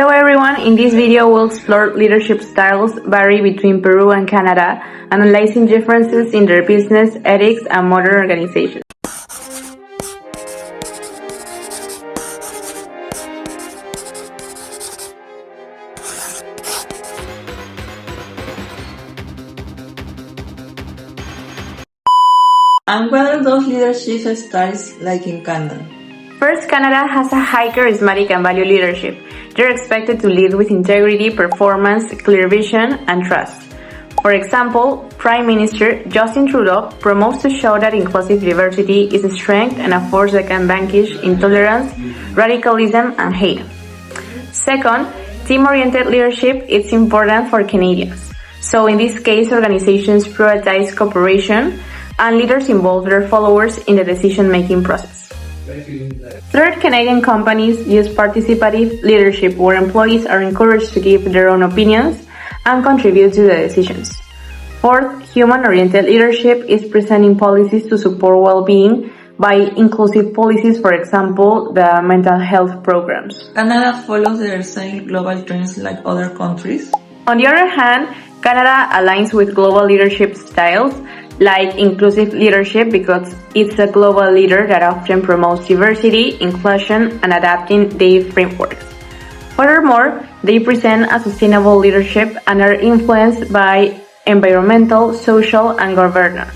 Hello everyone, in this video we'll explore leadership styles vary between Peru and Canada, analyzing differences in their business, ethics, and modern organizations. And what are those leadership styles like in Canada? First, Canada has a high charismatic and value leadership. They're expected to lead with integrity, performance, clear vision, and trust. For example, Prime Minister Justin Trudeau promotes to show that inclusive diversity is a strength and a force that can vanquish intolerance, radicalism, and hate. Second, team-oriented leadership is important for Canadians. So in this case, organizations prioritize cooperation and leaders involve their followers in the decision-making process. Third, Canadian companies use participative leadership where employees are encouraged to give their own opinions and contribute to the decisions. Fourth, human-oriented leadership is presenting policies to support well-being by inclusive policies, for example, the mental health programs. Canada follows the same global trends like other countries. On the other hand, Canada aligns with global leadership styles like inclusive leadership because it's a global leader that often promotes diversity, inclusion, and adapting their frameworks. Furthermore, they present a sustainable leadership and are influenced by environmental, social, and governance.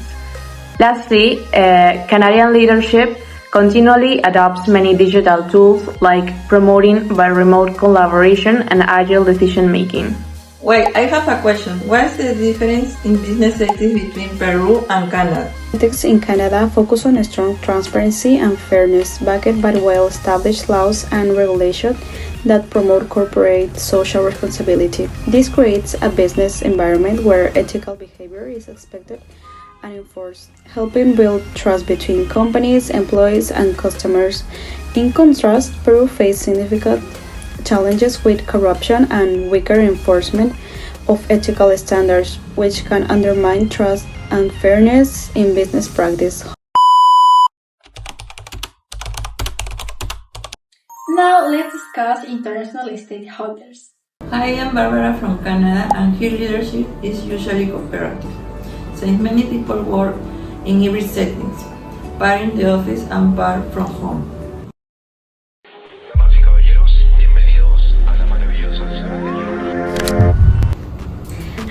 Lastly, Canadian leadership continually adopts many digital tools like promoting by remote collaboration and agile decision-making. Wait, I have a question. What's the difference in business ethics between Peru and Canada? Ethics in Canada focus on strong transparency and fairness, backed by well-established laws and regulations that promote corporate social responsibility. This creates a business environment where ethical behavior is expected and enforced, helping build trust between companies, employees, and customers. In contrast, Peru faces significant challenges with corruption and weaker enforcement of ethical standards, which can undermine trust and fairness in business practice. Now let's discuss international stakeholders. Hi, I'm Barbara from Canada, and here leadership is usually cooperative, since many people work in hybrid settings, part in the office and part from home.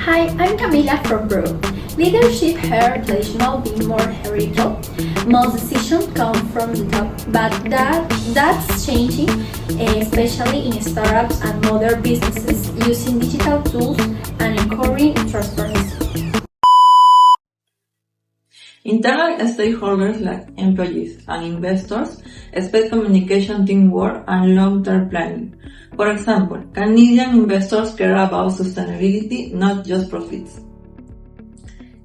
Hi, I'm Camila from Peru. Leadership here traditional being more hierarchical. Most decisions come from the top, but that's changing, especially in startups and modern businesses using digital tools and encouraging transparency. Internal stakeholders like employees and investors expect communication, teamwork, and long-term planning. For example, Canadian investors care about sustainability, not just profits.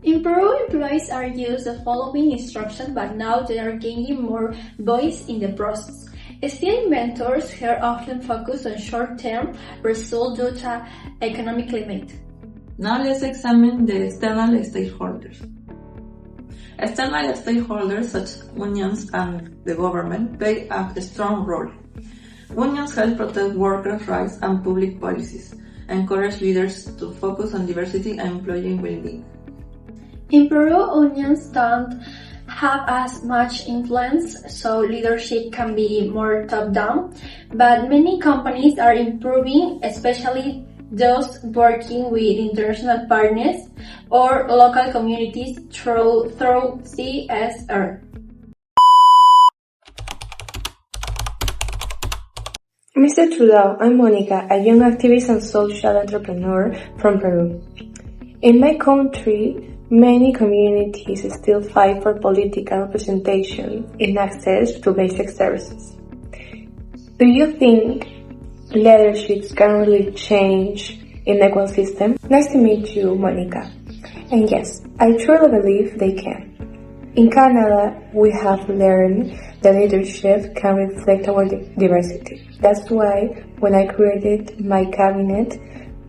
In Peru, employees are used to following instructions, but now they are gaining more voice in the process. Still, inventors here often focus on short-term results due to economic climate. Now let's examine the external stakeholders. External stakeholders such as unions and the government play a strong role. Unions help protect workers' rights and public policies, encourage leaders to focus on diversity and employee well-being. In Peru, unions don't have as much influence, so leadership can be more top-down, but many companies are improving, especially those working with international partners or local communities through CSR. Mr. Trudeau, I'm Monica, a young activist and social entrepreneur from Peru. In my country, many communities still fight for political representation in access to basic services. Do you think leaderships can really change in the equal system? Nice to meet you, Monica. And yes, I truly believe they can. In Canada, we have learned that leadership can reflect our diversity. That's why when I created my cabinet,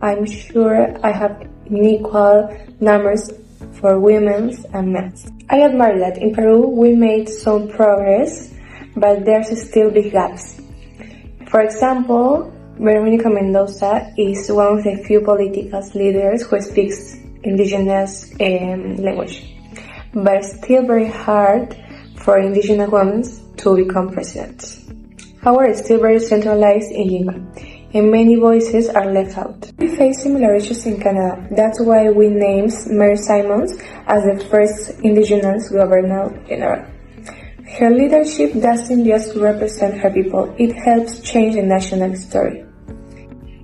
I'm sure I have equal numbers for women and men. I admire that in Peru we made some progress, but there's still big gaps. For example, Veronica Mendoza is one of the few political leaders who speaks indigenous language, but still very hard for indigenous women to become president. However, it's still very centralized in Lima, and many voices are left out. We face similar issues in Canada. That's why we named Mary Simons as the first indigenous governor-general. Her leadership doesn't just represent her people, it helps change the national story.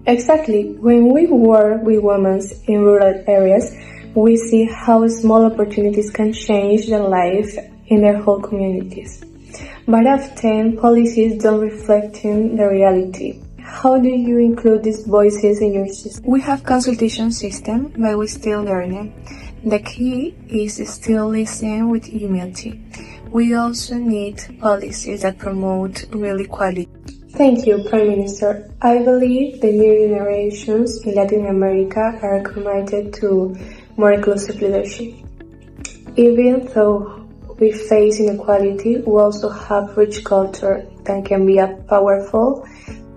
Exactly, when we work with women in rural areas, we see how small opportunities can change their life in their whole communities. But often, policies don't reflect the reality. How do you include these voices in your system? We have consultation system, but we're still learning. The key is still listening with humility. We also need policies that promote real equality. Thank you, Prime Minister. I believe the new generations in Latin America are committed to more inclusive leadership. Even though we face inequality, we also have rich culture that can be a powerful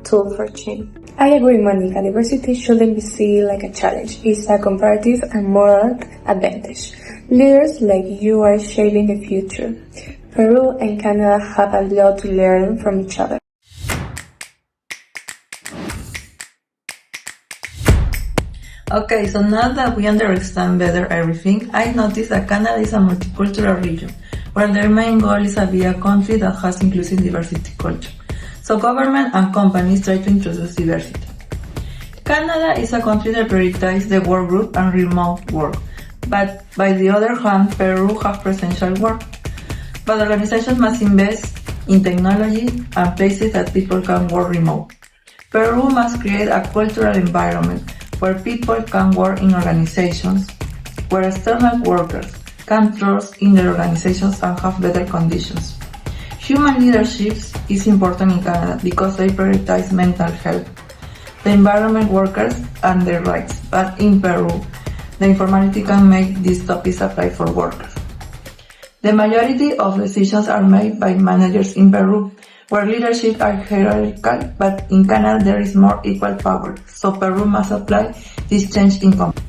tool for change. I agree, Monica. Diversity shouldn't be seen like a challenge. It's a comparative and moral advantage. Leaders like you are shaping the future. Peru and Canada have a lot to learn from each other. Okay, so now that we understand better everything, I noticed that Canada is a multicultural region, where their main goal is to be a country that has inclusive diversity culture. So government and companies try to introduce diversity. Canada is a country that prioritizes the work group and remote work, but by the other hand, Peru has presential work. But organizations must invest in technology and places that people can work remote. Peru must create a cultural environment where people can work in organizations, where external workers can trust in their organizations and have better conditions. Human leadership is important in Canada because they prioritize mental health, the environment, workers, and their rights. But in Peru, the informality can make these topics apply for workers. The majority of decisions are made by managers in Peru, where leadership are hierarchical, but in Canada there is more equal power, so Peru must apply this change in company.